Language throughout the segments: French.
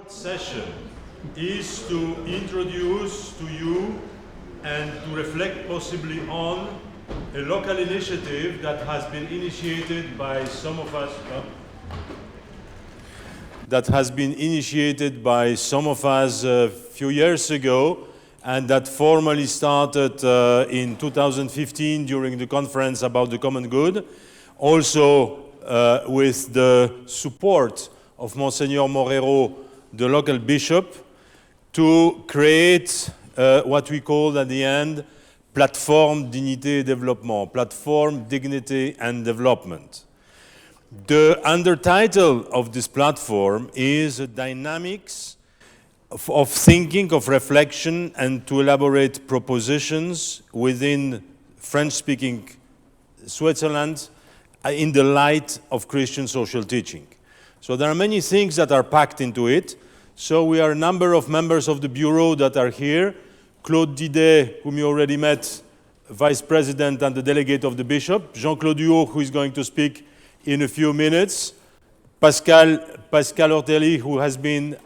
Session is to introduce to you and to reflect possibly on a local initiative that has been initiated by some of us a few years ago, and that formally started in 2015 during the conference about the common good, also with the support of Monsignor Morero, the local bishop, to create what we called at the end Plateforme Dignité et Développement, Platform Dignity and Development. The undertitle of this platform is Dynamics of Thinking, of Reflection, and to elaborate propositions within French-speaking Switzerland in the light of Christian social teaching. So there are many things that are packed into it. So we are a number of members of the bureau that are here. Claude Didet, whom you already met, Vice President and the delegate of the Bishop. Jean-Claude Huot, who is going to speak in a few minutes. Pascal Ortelli, who has been,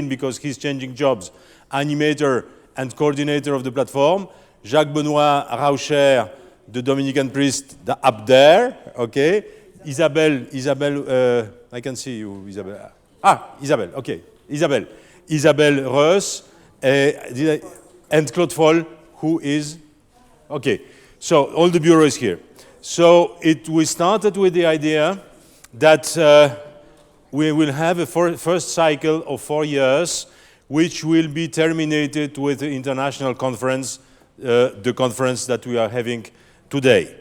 because he's changing jobs, animator and coordinator of the platform. Jacques-Benoît Raucher, the Dominican priest up there, okay. Isabelle, I can see you, Isabelle. Isabelle, okay. Isabelle Reus, and Claude Foll, who is, okay. So all the bureau is here. So we started with the idea that we will have a first cycle of 4 years, which will be terminated with the international conference, the conference that we are having today.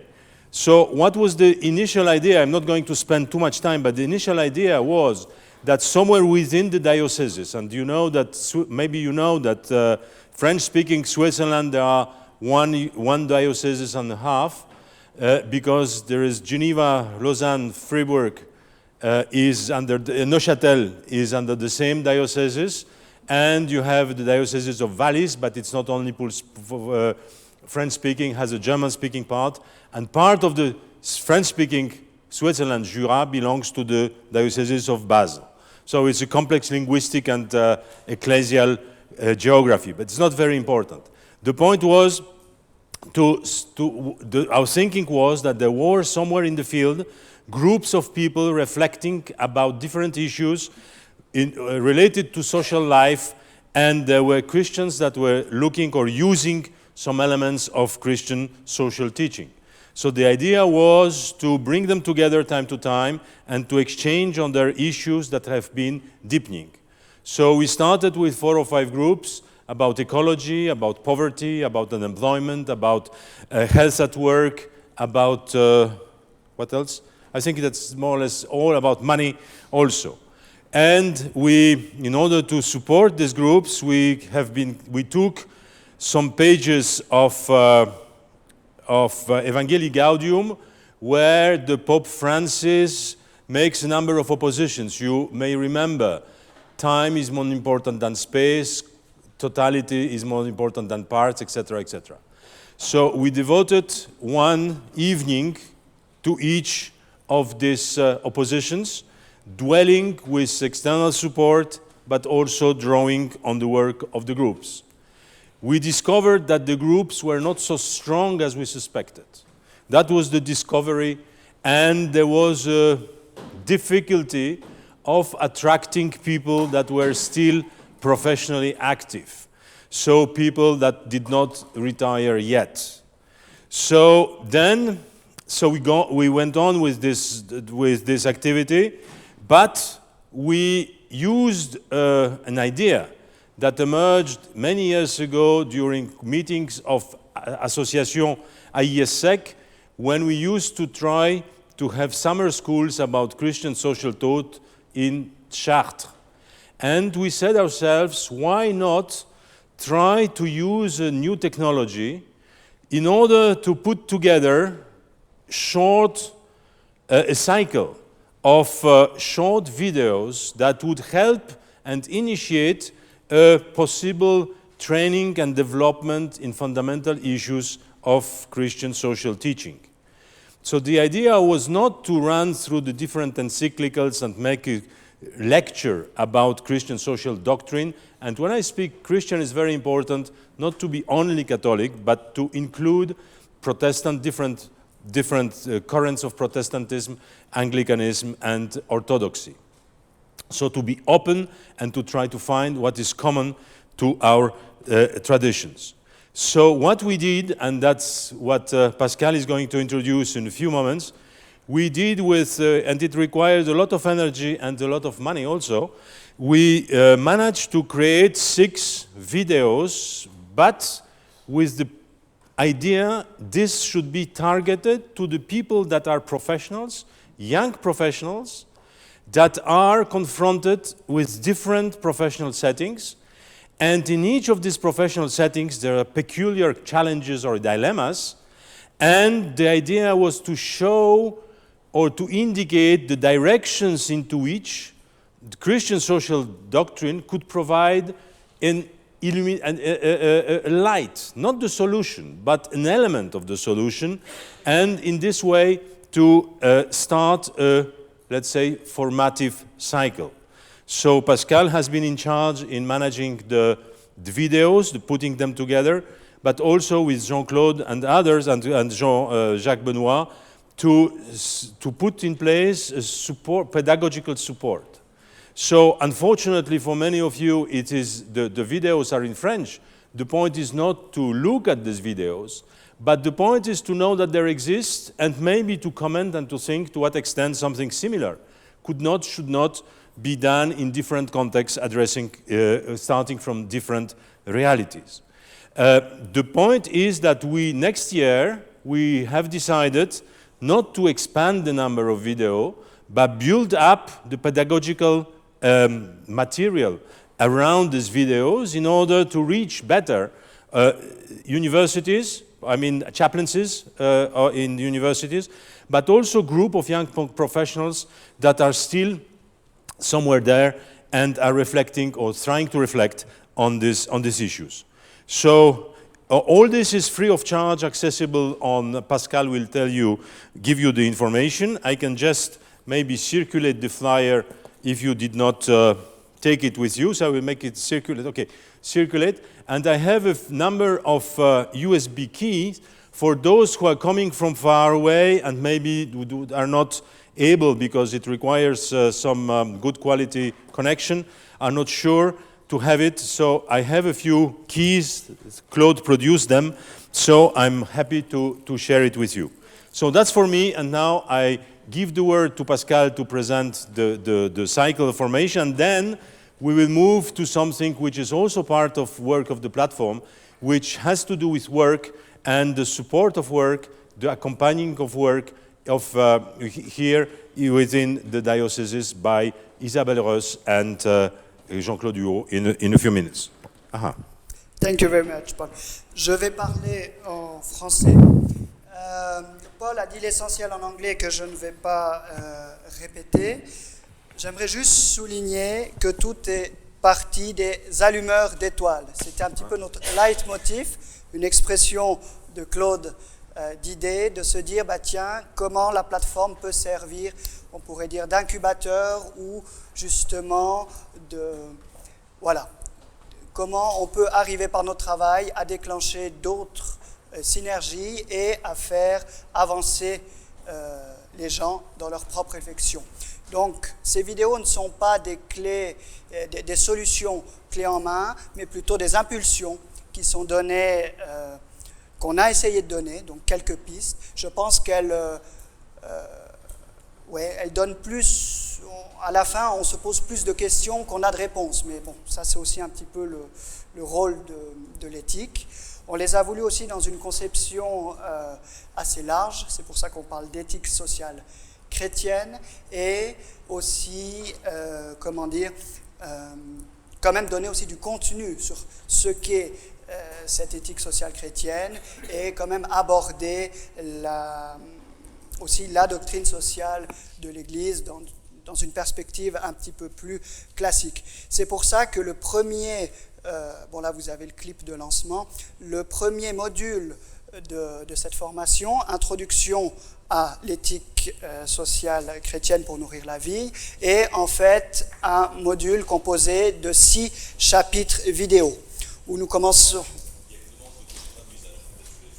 So what was the initial idea? I'm not going to spend too much time, but the initial idea was that somewhere within the dioceses, and you know that, maybe you know that French-speaking Switzerland, there are one diocese and a half, because there is Geneva, Lausanne, Fribourg, Neuchâtel is under the same dioceses, and you have the dioceses of Wallis, but it's not only French-speaking, has a German-speaking part, and part of the French-speaking Switzerland, Jura, belongs to the dioceses of Basel. So it's a complex linguistic and ecclesial geography, but it's not very important. The point was, our thinking was that there were somewhere in the field groups of people reflecting about different issues related to social life, and there were Christians that were looking or using some elements of Christian social teaching. So the idea was to bring them together time to time and to exchange on their issues that have been deepening. So we started with 4 or 5 groups about ecology, about poverty, about unemployment, about health at work, about, what else? I think that's more or less all about money also. And in order to support these groups, we took some pages of Evangelii Gaudium, where the Pope Francis makes a number of oppositions. You may remember, time is more important than space, totality is more important than parts, etc., etc. So we devoted one evening to each of these oppositions, dwelling with external support, but also drawing on the work of the groups. We discovered that the groups were not so strong as we suspected. That was the discovery, and there was a difficulty of attracting people that were still professionally active. So people that did not retire yet. So we went on with this activity, but we used an idea that emerged many years ago during meetings of Association AISEC, when we used to try to have summer schools about Christian social thought in Chartres. And we said ourselves, why not try to use a new technology in order to put together a cycle of short videos that would help and initiate a possible training and development in fundamental issues of Christian social teaching. So the idea was not to run through the different encyclicals and make lecture about Christian social doctrine. And when I speak Christian, it's very important not to be only Catholic, but to include Protestant, different currents of Protestantism, Anglicanism, and Orthodoxy. So to be open and to try to find what is common to our traditions. So what we did, and that's what Pascal is going to introduce in a few moments, we did with, and it required a lot of energy and a lot of money also, we managed to create 6 videos, but with the idea this should be targeted to the people that are professionals, young professionals, that are confronted with different professional settings. And in each of these professional settings, there are peculiar challenges or dilemmas. And the idea was to show or to indicate the directions into which the Christian social doctrine could provide a light, not the solution, but an element of the solution, and in this way to start a, let's say, formative cycle. So Pascal has been in charge in managing the videos, putting them together, but also with Jean-Claude and others, and Jacques Benoit, to put in place a pedagogical support. So unfortunately for many of you, it is the videos are in French. The point is not to look at these videos, but the point is to know that they exist and maybe to comment and to think to what extent something similar should not be done in different contexts, addressing, starting from different realities. The point is that next year, we have decided not to expand the number of video, but build up the pedagogical material around these videos in order to reach better universities, I mean chaplaincies in universities, but also group of young professionals that are still somewhere there and are reflecting or trying to reflect on these issues. So all this is free of charge, accessible on, Pascal will give you the information. I can just maybe circulate the flyer if you did not take it with you, so I will make it circulate. Okay, circulate. And I have a number of USB keys for those who are coming from far away and maybe are not able because it requires some good quality connection, are not sure to have it. So I have a few keys, Claude produced them, so I'm happy to share it with you. So that's for me, and now I give the word to Pascal to present the cycle of formation. Then we will move to something which is also part of work of the platform, which has to do with work and the support of work, the accompanying of work of here within the dioceses by Isabelle Reuss and Jean-Claude Huot in a few minutes. Aha. Thank you very much, Paul. Je vais parler en français. Paul a dit l'essentiel en anglais que je ne vais pas répéter. J'aimerais juste souligner que tout est parti des allumeurs d'étoiles. C'était un petit peu notre leitmotiv, une expression de Claude d'idée, de se dire, bah tiens, comment la plateforme peut servir, on pourrait dire, d'incubateur ou justement voilà, comment on peut arriver par notre travail à déclencher d'autres synergies et à faire avancer les gens dans leur propre réflexion. Donc, ces vidéos ne sont pas des clés, des solutions clés en main, mais plutôt des impulsions qui sont données, qu'on a essayé de donner, donc quelques pistes. Je pense qu'elles elles donnent plus, à la fin, on se pose plus de questions qu'on a de réponses. Mais bon, ça c'est aussi un petit peu le rôle de l'éthique. On les a voulu aussi dans une conception assez large, c'est pour ça qu'on parle d'éthique sociale chrétienne, et aussi, comment dire, quand même donner aussi du contenu sur ce qu'est cette éthique sociale chrétienne, et quand même aborder aussi la doctrine sociale de l'Église dans une perspective un petit peu plus classique. C'est pour ça que le premier, bon là vous avez le clip de lancement, le premier module de cette formation, Introduction à l'éthique l'éthique sociale chrétienne pour nourrir la vie, et en fait un module composé de 6 chapitres vidéo, où nous commençons...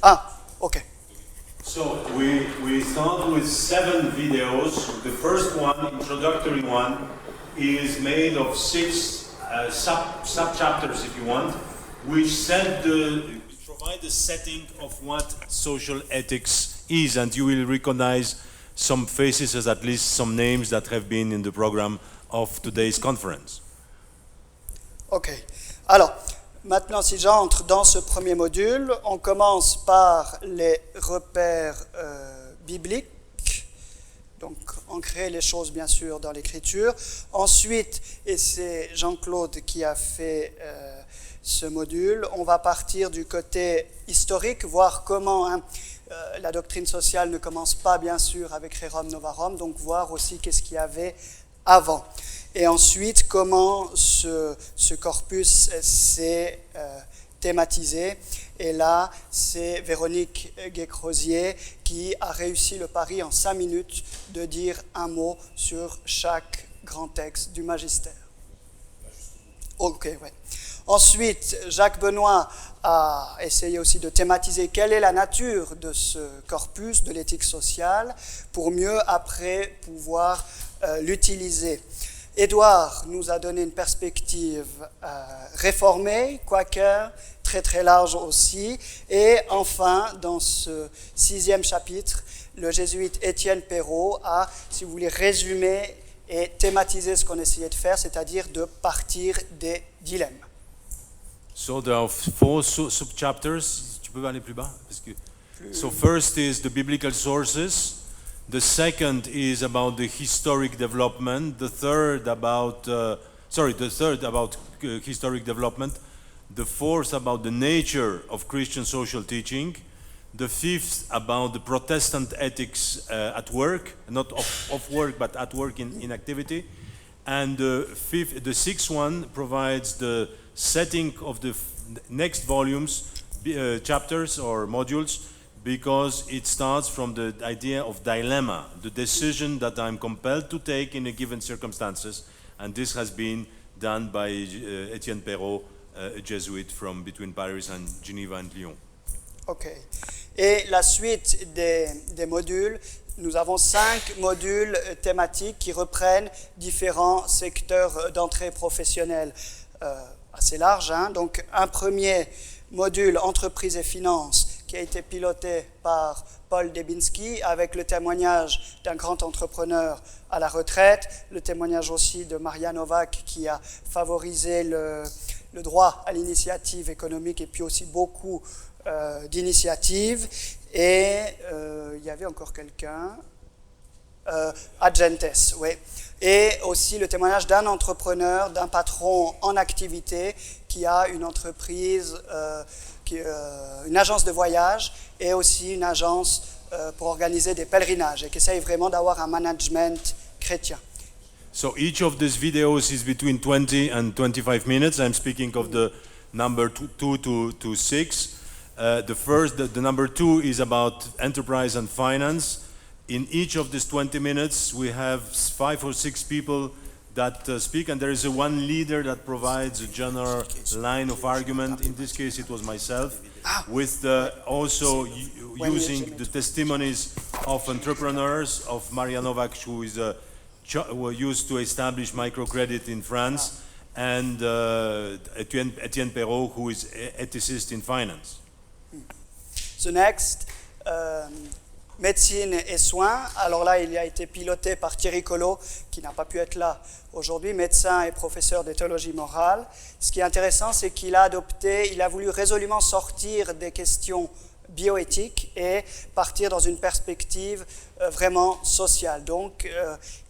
Ah, ok. So we start with 7 videos. The first one, introductory one, is made of 6 sub-chapters, if you want, which provide the setting of what social ethics is, and you will recognize some faces, as at least some names that have been in the program of today's conference. Ok. Alors, maintenant, si j'entre dans ce premier module, on commence par les repères bibliques. Donc, ancrer les choses, bien sûr, dans l'Écriture. Ensuite, et c'est Jean-Claude qui a fait ce module, on va partir du côté historique, voir comment la doctrine sociale ne commence pas, bien sûr, avec Rerum Novarum, donc voir aussi qu'est-ce qu'il y avait avant. Et ensuite, comment ce corpus s'est thématisé. Et là, c'est Véronique Guécrosier qui a réussi le pari en 5 minutes de dire un mot sur chaque grand texte du magistère. Ok, ouais. Ensuite, Jacques Benoît a essayé aussi de thématiser quelle est la nature de ce corpus de l'éthique sociale pour mieux après pouvoir l'utiliser. Édouard nous a donné une perspective réformée, quoique très très large aussi. Et enfin, dans ce 6e chapitre, le jésuite Étienne Perrault a, si vous voulez, résumé et thématiser ce qu'on essayait de faire, c'est-à-dire de partir des dilemmes. So there are 4 sub-chapters. Tu peux aller plus bas? So first is the biblical sources. The second is about the historic development. The third about historic development. The fourth about the nature of Christian social teaching. The fifth about the Protestant ethics at work, not off work, but at work in activity. And the sixth one provides the setting of the next volumes, chapters or modules, because it starts from the idea of dilemma, the decision that I'm compelled to take in a given circumstances, and this has been done by Étienne Perrault, a Jesuit from between Paris and Geneva and Lyon. Ok. Et la suite des modules, nous avons 5 modules thématiques qui reprennent différents secteurs d'entrée professionnelle assez larges. Hein. Donc un premier module entreprise et finances qui a été piloté par Paul Debinski avec le témoignage d'un grand entrepreneur à la retraite, le témoignage aussi de Maria Novak qui a favorisé le droit à l'initiative économique et puis aussi beaucoup d'initiatives. Et il y avait encore quelqu'un, Agentes, oui. Et aussi le témoignage d'un entrepreneur, d'un patron en activité qui a une entreprise, une agence de voyage et aussi une agence pour organiser des pèlerinages et qui essaye vraiment d'avoir un management chrétien. So each of these videos is between 20 and 25 minutes. I'm speaking of the number 2 to 6. The number 2 is about enterprise and finance. In each of these 20 minutes, we have 5 or 6 people that speak, and there is one leader that provides a general line of argument. In this case, it was myself, with also using the testimonies of entrepreneurs, of Maria Novak, who is used to establish microcredit in France, and Étienne Perrault, who is ethicist in finance. So next, médecine et soins. Alors là, il a été piloté par Thierry Collot, qui n'a pas pu être là aujourd'hui, médecin et professeur de théologie morale. Ce qui est intéressant, c'est qu'il a voulu résolument sortir des questions bioéthiques et partir dans une perspective vraiment sociale. Donc,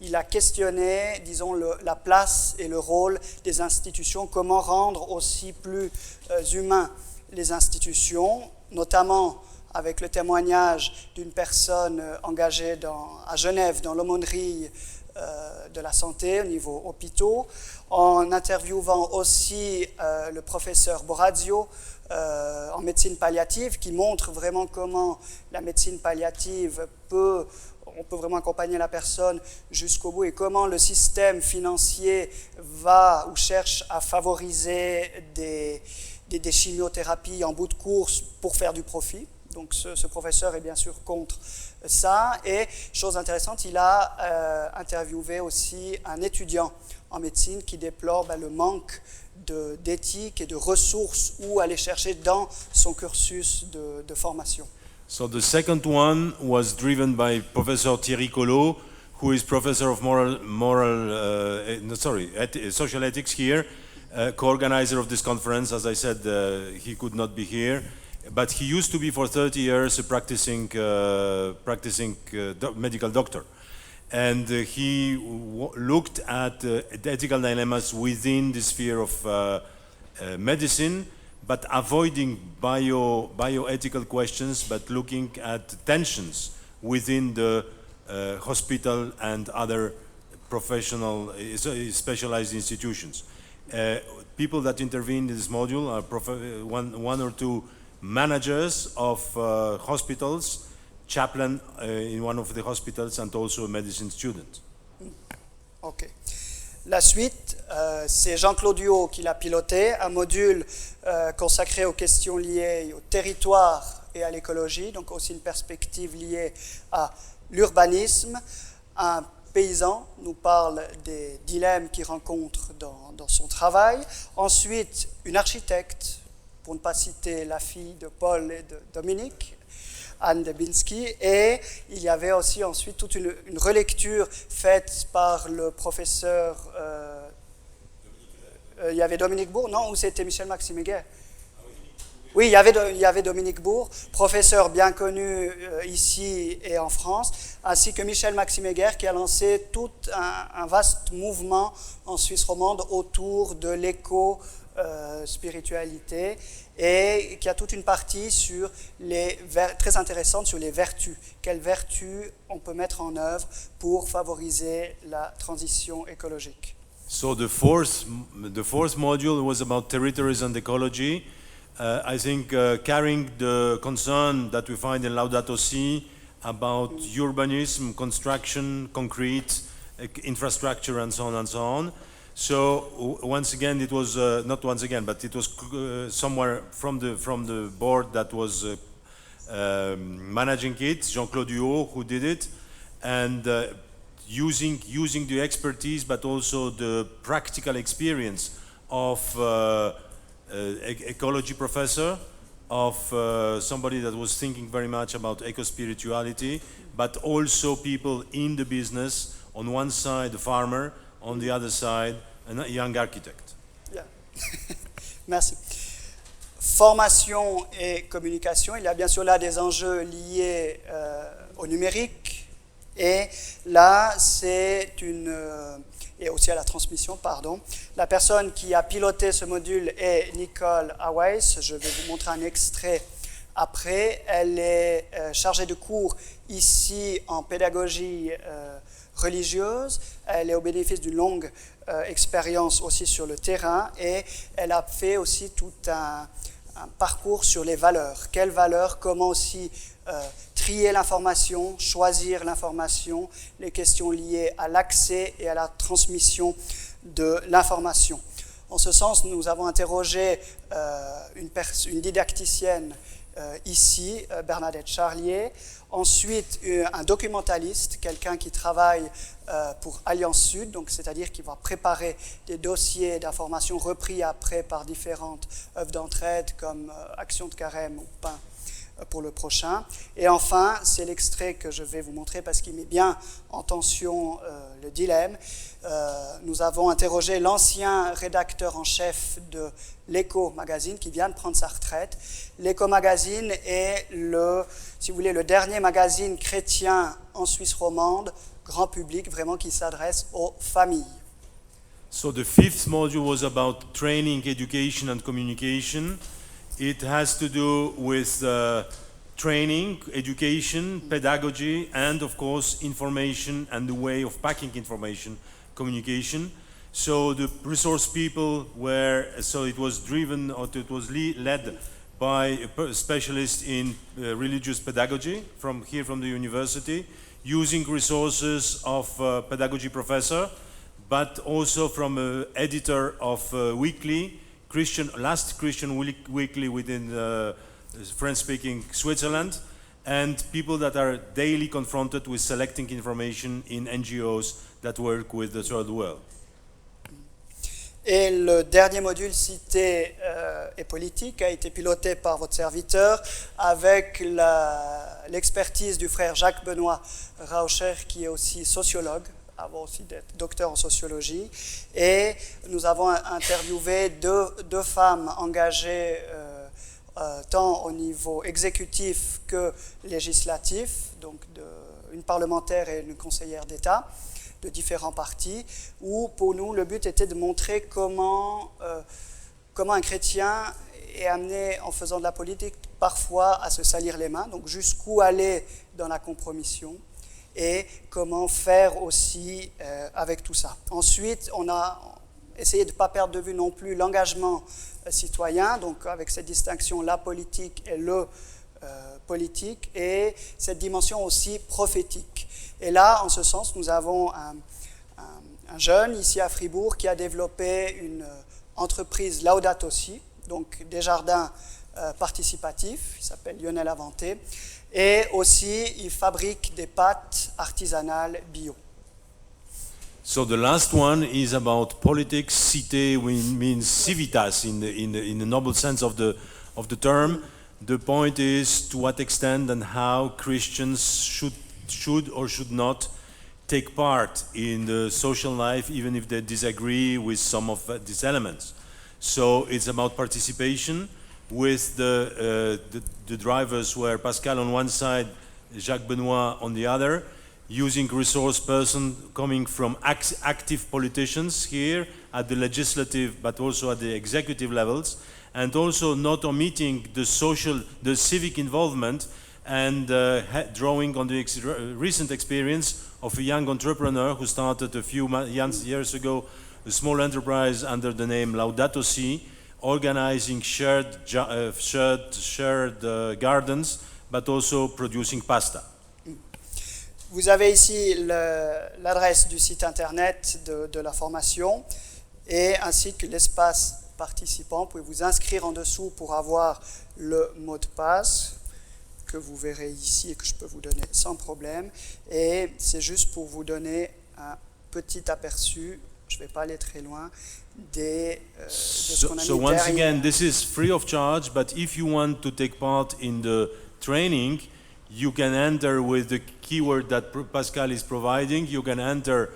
il a questionné, disons, la place et le rôle des institutions, comment rendre aussi plus humains les institutions, notamment avec le témoignage d'une personne engagée à Genève dans l'aumônerie de la santé au niveau hôpitaux, en interviewant aussi le professeur Borazio en médecine palliative, qui montre vraiment comment la médecine palliative peut, on peut vraiment accompagner la personne jusqu'au bout et comment le système financier va ou cherche à favoriser des chimiothérapies en bout de course pour faire du profit. Donc ce professeur est bien sûr contre ça. Et chose intéressante, il a interviewé aussi un étudiant en médecine qui déplore le manque d'éthique et de ressources où aller chercher dans son cursus de formation. So the second one was driven by Professor Thierry Collot, who is professor of social ethics here, co-organizer of this conference. As I said, he could not be here, but he used to be for 30 years a practicing medical doctor. And he looked at the ethical dilemmas within the sphere of medicine, but avoiding bioethical questions, but looking at tensions within the hospital and other professional, specialized institutions. People that intervened in this module are one or two managers of hospitals, chaplain in one of the hospitals, and also a medicine student. Ok. La suite, c'est Jean-Claude Huot qui l'a piloté, un module consacré aux questions liées au territoire et à l'écologie, donc aussi une perspective liée à l'urbanisme. Un paysan nous parle des dilemmes qu'il rencontre dans son travail. Ensuite, une architecte, pour ne pas citer la fille de Paul et de Dominique, Anne Debinski, et il y avait aussi ensuite toute une relecture faite par le professeur, il y avait Dominique Bourg, non, ou c'était Michel Maxime Heger? Oui, il y avait Dominique Bourg, professeur bien connu ici et en France, ainsi que Michel Maxime Heger qui a lancé tout un vaste mouvement en Suisse romande autour de l'éco-spiritualité et qui a toute une partie sur très intéressante sur les vertus. Quelles vertus on peut mettre en œuvre pour favoriser la transition écologique. So the fourth module was about territories and ecology. I think carrying the concern that we find in Laudato Si about urbanism, construction, concrete, infrastructure, and so on and so on. So once again, it was not once again, but it was somewhere from the board that was managing it, Jean-Claude Huot, who did it, and using the expertise, but also the practical experience of ecology professor, of somebody that was thinking very much about eco-spirituality, but also people in the business. On one side, a farmer. On the other side, a young architect. Yeah. Merci. Formation et communication, il y a bien sûr là des enjeux liés au numérique et là c'est et aussi à la transmission, pardon. La personne qui a piloté ce module est Nicole Awais, je vais vous montrer un extrait après. Elle est chargée de cours ici en pédagogie religieuse, elle est au bénéfice d'une longue expérience aussi sur le terrain et elle a fait aussi tout un parcours sur les valeurs. Quelles valeurs, comment aussi trier l'information, choisir l'information, les questions liées à l'accès et à la transmission de l'information. En ce sens, nous avons interrogé une didacticienne ici, Bernadette Charlier, ensuite un documentaliste, quelqu'un qui travaille pour Alliance Sud, donc c'est-à-dire qui va préparer des dossiers d'informations repris après par différentes œuvres d'entraide comme Action de Carême ou Pain pour le prochain. Et enfin, c'est l'extrait que je vais vous montrer parce qu'il met bien en tension le dilemme. Nous avons interrogé l'ancien rédacteur en chef de l'Echo Magazine qui vient de prendre sa retraite. L'Echo Magazine est si vous voulez, le dernier magazine chrétien en Suisse romande, grand public, vraiment qui s'adresse aux familles. So the fifth module was about training, education and communication. It has to do with training, education, pedagogy, and of course information and the way of packing information, communication. So the resource people it was driven, or it was led by a specialist in religious pedagogy from the university. using resources of a pedagogy professor, but also from an editor of weekly, last Christian weekly within French-speaking Switzerland, and people that are daily confronted with selecting information in NGOs that work with the third world. Et le dernier module cité et politique a été piloté par votre serviteur avec l'expertise du frère Jacques Benoît Raucher, qui est aussi sociologue, avant aussi d'être docteur en sociologie. Et nous avons interviewé deux femmes engagées tant au niveau exécutif que législatif, donc une parlementaire et une conseillère d'État de différents partis, où pour nous le but était de montrer comment un chrétien est amené en faisant de la politique parfois à se salir les mains, donc jusqu'où aller dans la compromission et comment faire aussi avec tout ça. Ensuite, on a essayé de ne pas perdre de vue non plus l'engagement citoyen, donc avec cette distinction la politique et le politique, et cette dimension aussi prophétique. Et là, en ce sens, nous avons un jeune ici à Fribourg qui a développé une entreprise Laudato Si, donc des jardins participatifs, il s'appelle Lionel Avanté, et aussi il fabrique des pâtes artisanales bio. So the last one is about politics. Cite means civitas in the noble sense of the term. The point is to what extent and how Christians should or should not take part in the social life, even if they disagree with some of these elements. So it's about participation with the drivers, where Pascal on one side, Jacques Benoît on the other, using resource person coming from active politicians here at the legislative but also at the executive levels, and also not omitting the civic involvement, and drawing on the recent experience of a young entrepreneur who started a few years ago a small enterprise under the name Laudato Si, organizing shared gardens, but also producing pasta. Vous avez ici l'adresse du site internet de la formation, et ainsi que l'espace participant. Vous pouvez vous inscrire en dessous pour avoir le mot de passe que vous verrez ici et que je peux vous donner sans problème. Et c'est juste pour vous donner un petit aperçu, je ne vais pas aller très loin, de ce qu'on a mis So once derrière. again, this is free of charge, but if you want to take part in the training, you can enter with the keyword that Pascal is providing. You can enter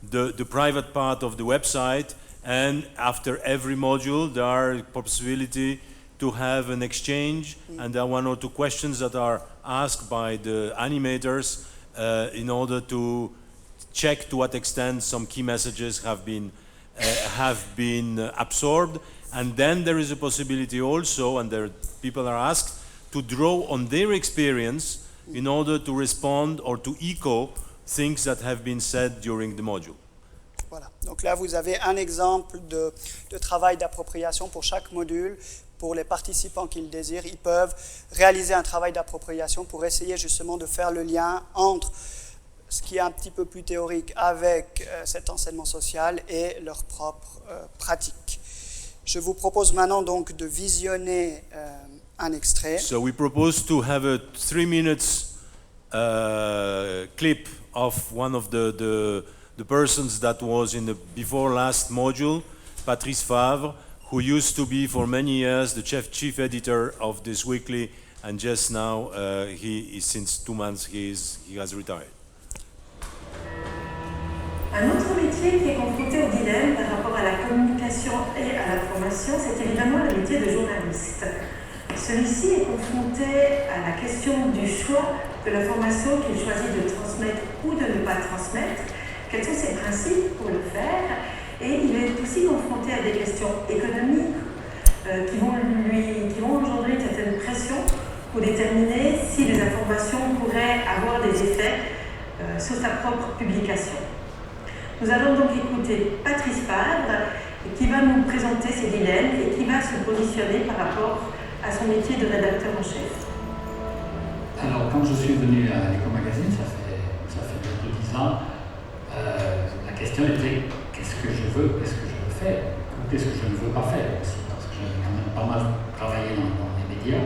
the private part of the website, and after every module there are possibility to have an exchange, and there are one or two questions that are asked by the animators in order to check to what extent some key messages have been absorbed. And then there is a possibility also, and people are asked to draw on their experience in order to respond or to echo things that have been said during the module. Voilà. Donc là, vous avez un exemple de travail d'appropriation pour chaque module. Pour les participants qui le désirent, ils peuvent réaliser un travail d'appropriation pour essayer justement de faire le lien entre ce qui est un petit peu plus théorique avec cet enseignement social et leur propre pratique. Je vous propose maintenant donc de visionner un extrait. So we propose to have a 3 minutes clip of one of the persons that was in the before last module, Patrice Favre, who used to be for many years the chief editor of this weekly, and just now since 2 months he has retired. Un autre métier qui est confronté au dilemme par rapport à la communication et à la formation, c'est évidemment le métier de journaliste. Celui-ci est confronté à la question du choix de la formation qu'il choisit de transmettre ou de ne pas transmettre. Quels sont ses principes pour le faire? Et il est aussi confronté à des questions économiques qui vont engendrer une certaine pression pour déterminer si les informations pourraient avoir des effets sur sa propre publication. Nous allons donc écouter Patrice Favre qui va nous présenter ses dilemmes et qui va se positionner par rapport à son métier de rédacteur en chef. Alors, quand je suis venu à l'Éco-Magazine, ça fait disant la question était qu'est-ce que je veux faire, ou qu'est-ce que je ne veux pas faire aussi, parce que j'avais quand même pas mal travaillé dans les médias.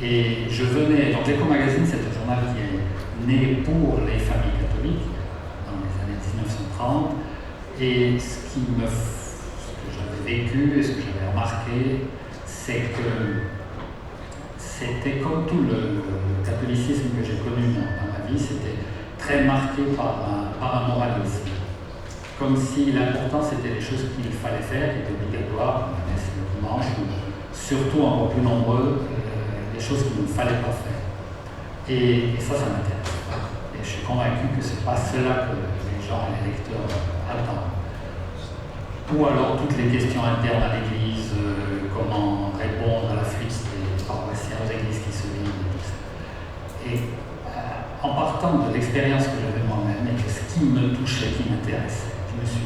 Et je venais, donc Éco Magazine, c'est un journal qui est né pour les familles catholiques dans les années 1930, et ce que j'avais vécu et ce que j'avais remarqué, c'est que c'était comme tout le catholicisme que j'ai connu dans ma vie, c'était très marqué par un moralisme. Comme si l'important c'était les choses qu'il fallait faire, qui étaient obligatoires, la messe le dimanche, ou surtout encore plus nombreux, les choses qu'il ne fallait pas faire. Et ça m'intéresse. Et je suis convaincu que ce n'est pas cela que les gens, les lecteurs attendent. Ou alors toutes les questions internes à l'Église, comment répondre à la fuite des paroissiens aux églises qui se vident et tout ça. Et en partant de l'expérience que j'avais moi-même et de ce qui me touchait, qui m'intéressait, je me suis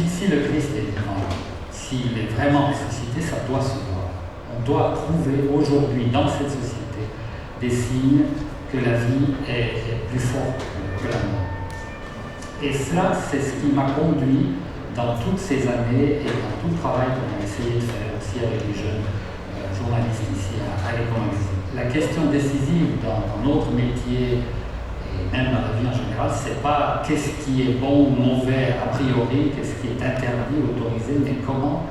dit si le Christ est vivant, s'il est vraiment ressuscité, ça doit se voir. On doit trouver aujourd'hui dans cette société des signes que la vie est plus forte que la mort. Et cela, c'est ce qui m'a conduit dans toutes ces années et dans tout le travail qu'on a essayé de faire aussi avec les jeunes journalistes ici à l'Éco Magazine. La question décisive dans notre métier et même dans la vie en général, c'est pas qu'est-ce qui est bon ou mauvais a priori, qu'est-ce qui est interdit, autorisé, mais comment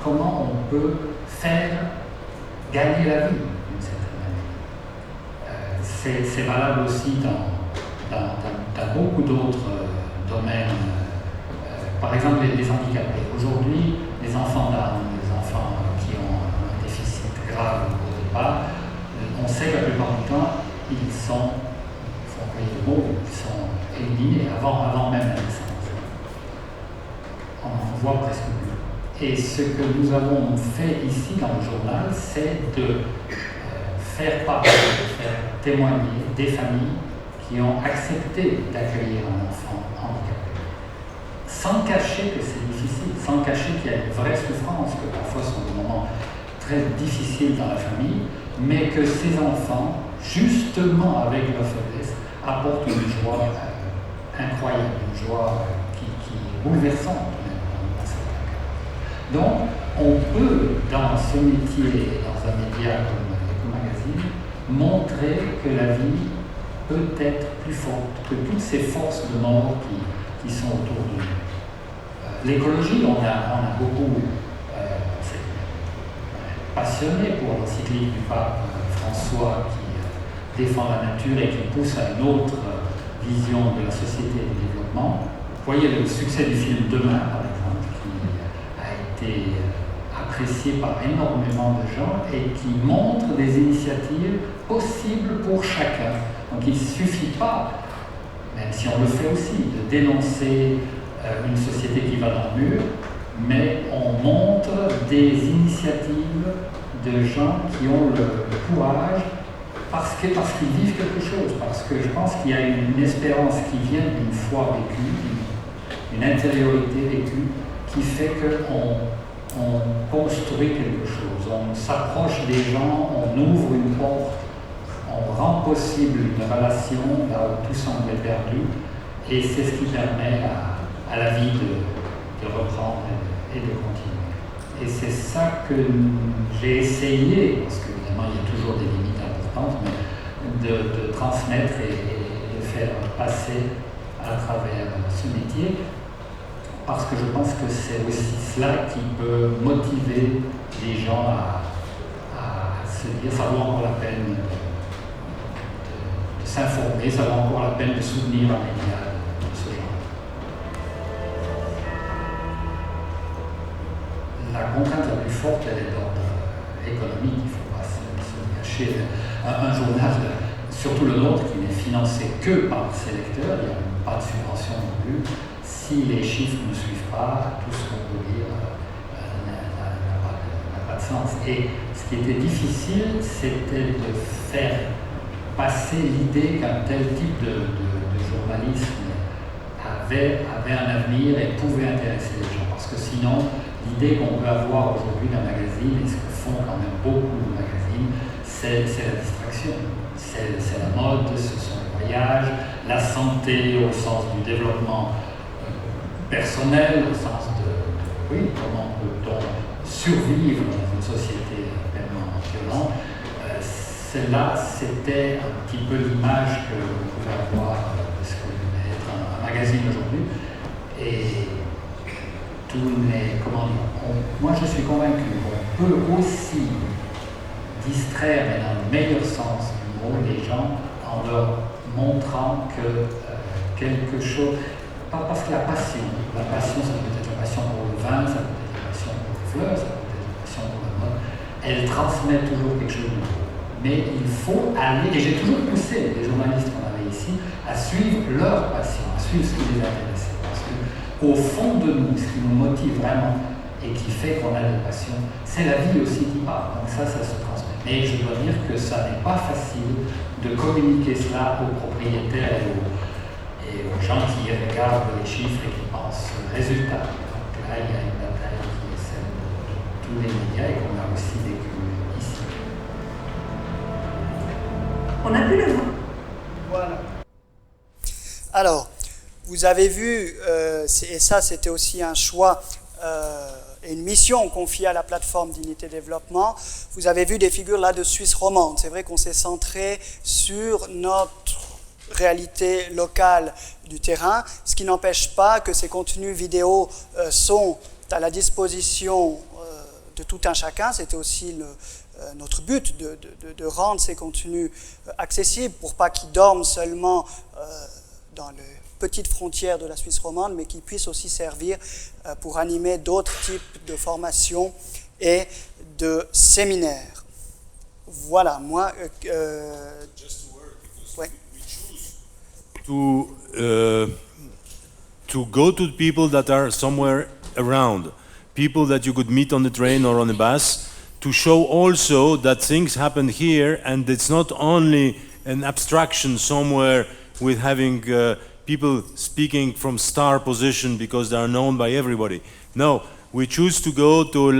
on peut faire gagner la vie d'une certaine manière. C'est valable aussi dans beaucoup d'autres domaines. Par exemple, les handicapés. Aujourd'hui, les enfants Down, les enfants qui ont un déficit grave au départ, on sait que la plupart du temps, ils sont éliminés avant même la naissance. On en voit presque plus. Et ce que nous avons fait ici dans le journal, c'est de faire parler, de faire témoigner des familles qui ont accepté d'accueillir un enfant handicapé. Sans cacher que c'est difficile, sans cacher qu'il y a une vraie souffrance, que parfois sont des moments très difficiles dans la famille, mais que ces enfants, justement avec leur faiblesse, apportent une joie incroyable, une joie qui est bouleversante dans certains cas. Donc, on peut, dans ce métier, dans un média comme l'Éco Magazine, montrer que la vie peut être plus forte que toutes ces forces de mort qui sont autour de nous. L'écologie, on a beaucoup passionné pour l'encyclique du pape François qui défend la nature et qui pousse à une autre vision de la société et du développement. Vous voyez le succès du film Demain, par exemple, qui a été apprécié par énormément de gens et qui montre des initiatives possibles pour chacun. Donc il ne suffit pas, même si on le fait aussi, de dénoncer une société qui va dans le mur, mais on montre des initiatives de gens qui ont le courage parce qu'ils vivent quelque chose, parce que je pense qu'il y a une espérance qui vient d'une foi vécue, une intériorité vécue, qui fait qu'on construit quelque chose, on s'approche des gens, on ouvre une porte, on rend possible une relation là où tout semblait perdu, et c'est ce qui permet à la vie de reprendre et de continuer. Et c'est ça que j'ai essayé, parce qu'évidemment il y a toujours des limites importantes, mais de transmettre et de faire passer à travers ce métier, parce que je pense que c'est aussi cela qui peut motiver les gens à se dire ça vaut encore la peine de s'informer, ça vaut encore la peine de soutenir un média de ce genre. La contrainte la plus forte, elle est d'ordre économique, il ne faut pas se cacher. Un journal, surtout le nôtre, qui n'est financé que par ses lecteurs, il n'y a pas de subvention non plus. Si les chiffres ne suivent pas, tout ce qu'on peut dire n'a pas de sens. Et ce qui était difficile, c'était de faire passer l'idée qu'un tel type de journalisme avait un avenir et pouvait intéresser les gens. Parce que sinon, l'idée qu'on peut avoir aujourd'hui d'un magazine, et ce que font quand même beaucoup de magazines, c'est la distraction. C'est la mode, ce sont les voyages, la santé au sens du développement personnel, au sens de oui, comment peut-on survivre dans une société pleinement violente. Celle-là, c'était un petit peu l'image que vous pouvez avoir de ce que va être un magazine aujourd'hui. Et tout n'est, comment dire, moi je suis convaincu qu'on peut aussi distraire, mais dans le meilleur sens du mot, les gens en leur montrant que quelque chose, pas parce que la passion, ça peut être la passion pour le vin, ça peut être la passion pour les fleurs, ça peut être la passion pour la mode, elle transmet toujours quelque chose de nouveau. Mais il faut aller, et j'ai toujours poussé les journalistes qu'on avait ici à suivre leur passion, à suivre ce qui les intéressait. Parce qu'au fond de nous, ce qui nous motive vraiment et qui fait qu'on a des passions, c'est la vie aussi qui parle. Donc ça se transmet. Mais je dois dire que ça n'est pas facile de communiquer cela aux propriétaires et aux gens qui regardent les chiffres et qui pensent résultat. Donc là, il y a une bataille qui est celle de tous les médias et qu'on a aussi vécu ici. On a pu le voir. Voilà. Alors, vous avez vu, et ça c'était aussi un choix et une mission confiée à la plateforme Dignité Développement, vous avez vu des figures là de Suisse romande. C'est vrai qu'on s'est centré sur notre réalité locale du terrain, ce qui n'empêche pas que ces contenus vidéo sont à la disposition de tout un chacun. C'était aussi notre but de rendre ces contenus accessibles pour pas qu'ils dorment seulement dans les petites frontières de la Suisse romande, mais qu'ils puissent aussi servir pour animer d'autres types de formations et de séminaires. Voilà, moi... ouais. To go to people that are somewhere around, people that you could meet on the train or on the bus, to show also that things happen here, and it's not only an abstraction somewhere with having people speaking from star position because they are known by everybody. No, we choose to go to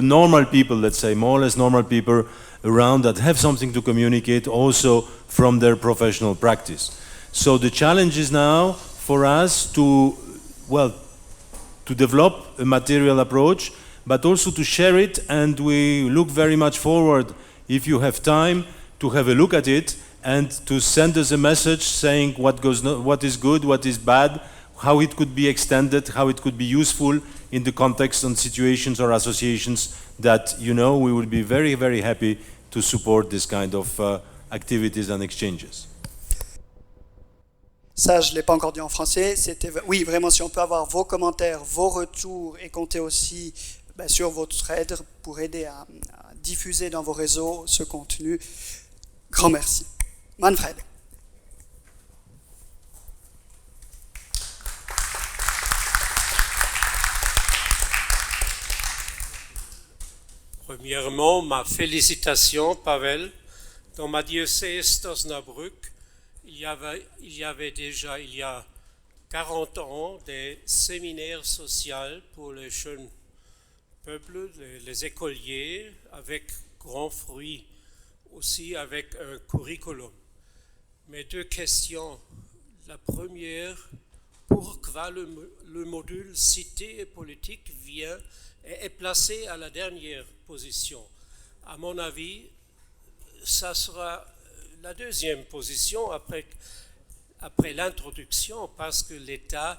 normal people, let's say, more or less normal people around that have something to communicate also from their professional practice. So the challenge is now for us to develop a material approach, but also to share it, and we look very much forward, if you have time, to have a look at it and to send us a message saying what is good, what is bad, how it could be extended, how it could be useful in the context and situations or associations that, we will be very, very happy to support this kind of activities and exchanges. Ça, je ne l'ai pas encore dit en français. Oui, vraiment, si on peut avoir vos commentaires, vos retours et compter aussi sur votre aide pour aider à diffuser dans vos réseaux ce contenu. Grand merci. Manfred. Premièrement, ma félicitation, Pavel. Dans ma diocèse d'Osnabrück, il y avait déjà, il y a 40 ans, des séminaires sociaux pour les jeunes peuples, les écoliers, avec grand fruit, aussi avec un curriculum. Mes deux questions. La première, pourquoi le module cité et politique est placé à la dernière position? À mon avis, ça sera la deuxième position après l'introduction, parce que l'État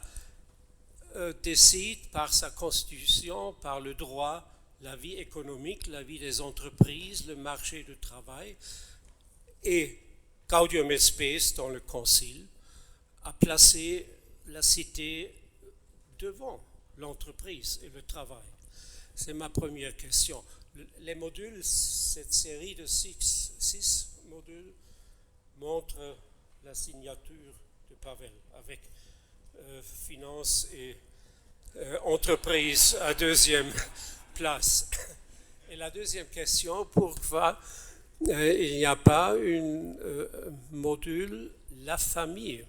décide par sa constitution, par le droit, la vie économique, la vie des entreprises, le marché du travail. Et Gaudium et Spes, dans le Concile, a placé la cité devant l'entreprise et le travail. C'est ma première question. Les modules, cette série de six modules, montre la signature de Pavel avec finance et entreprise à deuxième place. Et la deuxième question, pourquoi il n'y a pas un module la famille,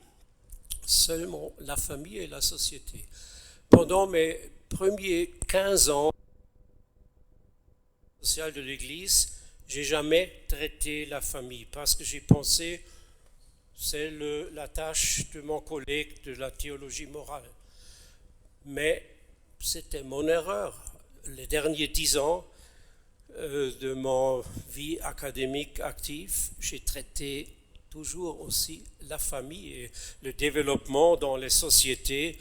seulement la famille et la société? Pendant mes premiers 15 ans social de l'Église, j'ai jamais traité la famille parce que j'ai pensé c'est la tâche de mon collègue de la théologie morale. Mais c'était mon erreur. Les derniers 10 ans de ma vie académique active, j'ai traité toujours aussi la famille et le développement dans les sociétés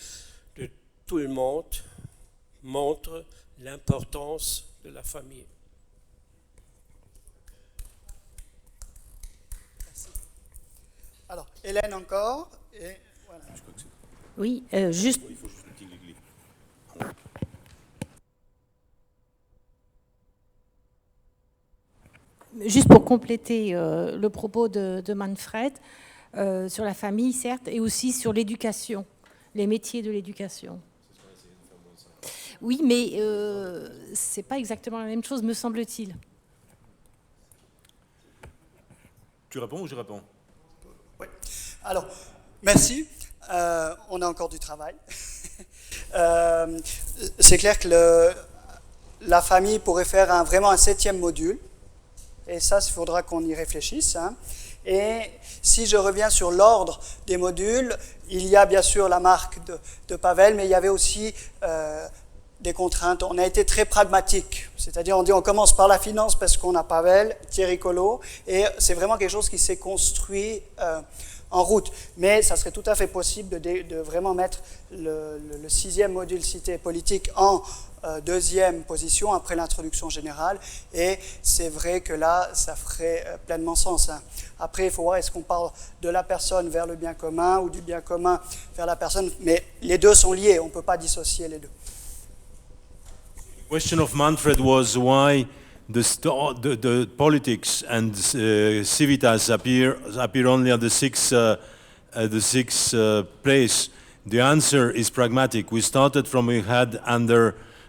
de tout le monde montre l'importance de la famille. Alors, Hélène encore, et voilà. Oui, juste. Juste pour compléter le propos de Manfred, sur la famille, certes, et aussi sur l'éducation, les métiers de l'éducation. Oui, mais ce n'est pas exactement la même chose, me semble-t-il. Tu réponds ou je réponds? Oui. Alors, merci. On a encore du travail. C'est clair que la famille pourrait faire vraiment un 7e module. Et ça, il faudra qu'on y réfléchisse. Hein. Et si je reviens sur l'ordre des modules, il y a bien sûr la marque de Pavel, mais il y avait aussi des contraintes. On a été très pragmatique. C'est-à-dire, on dit on commence par la finance parce qu'on a Pavel, Thierry Collot, et c'est vraiment quelque chose qui s'est construit en route. Mais ça serait tout à fait possible de vraiment mettre le 6e module cité politique en 2e position après l'introduction générale, et c'est vrai que là, ça ferait pleinement sens. Hein. Après, il faut voir est-ce qu'on parle de la personne vers le bien commun ou du bien commun vers la personne, mais les deux sont liés, on ne peut pas dissocier les deux. The question of Manfred was why the politics and civitas appear only at the sixth place. The answer is pragmatic. We started from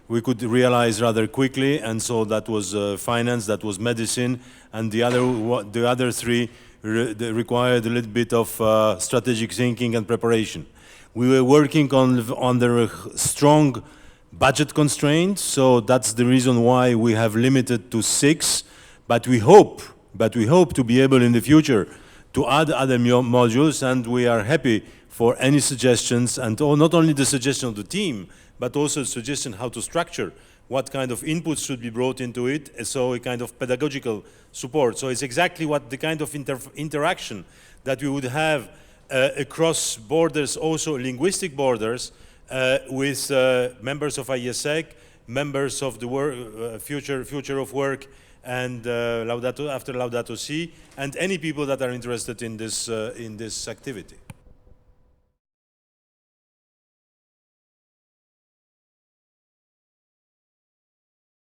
we could realize rather quickly, and so that was finance, that was medicine, and the other three required a little bit of strategic thinking and preparation. We were working under strong budget constraints, so that's the reason why we have limited to 6, but we hope to be able in the future to add other modules, and we are happy for any suggestions, and not only the suggestion of the team, but also the suggestion how to structure, what kind of inputs should be brought into it, so a kind of pedagogical support. So it's exactly what the kind of interaction that we would have across borders, also linguistic borders, with members of IESEC, members of the future of work, and Laudato Si, and any people that are interested in this activity.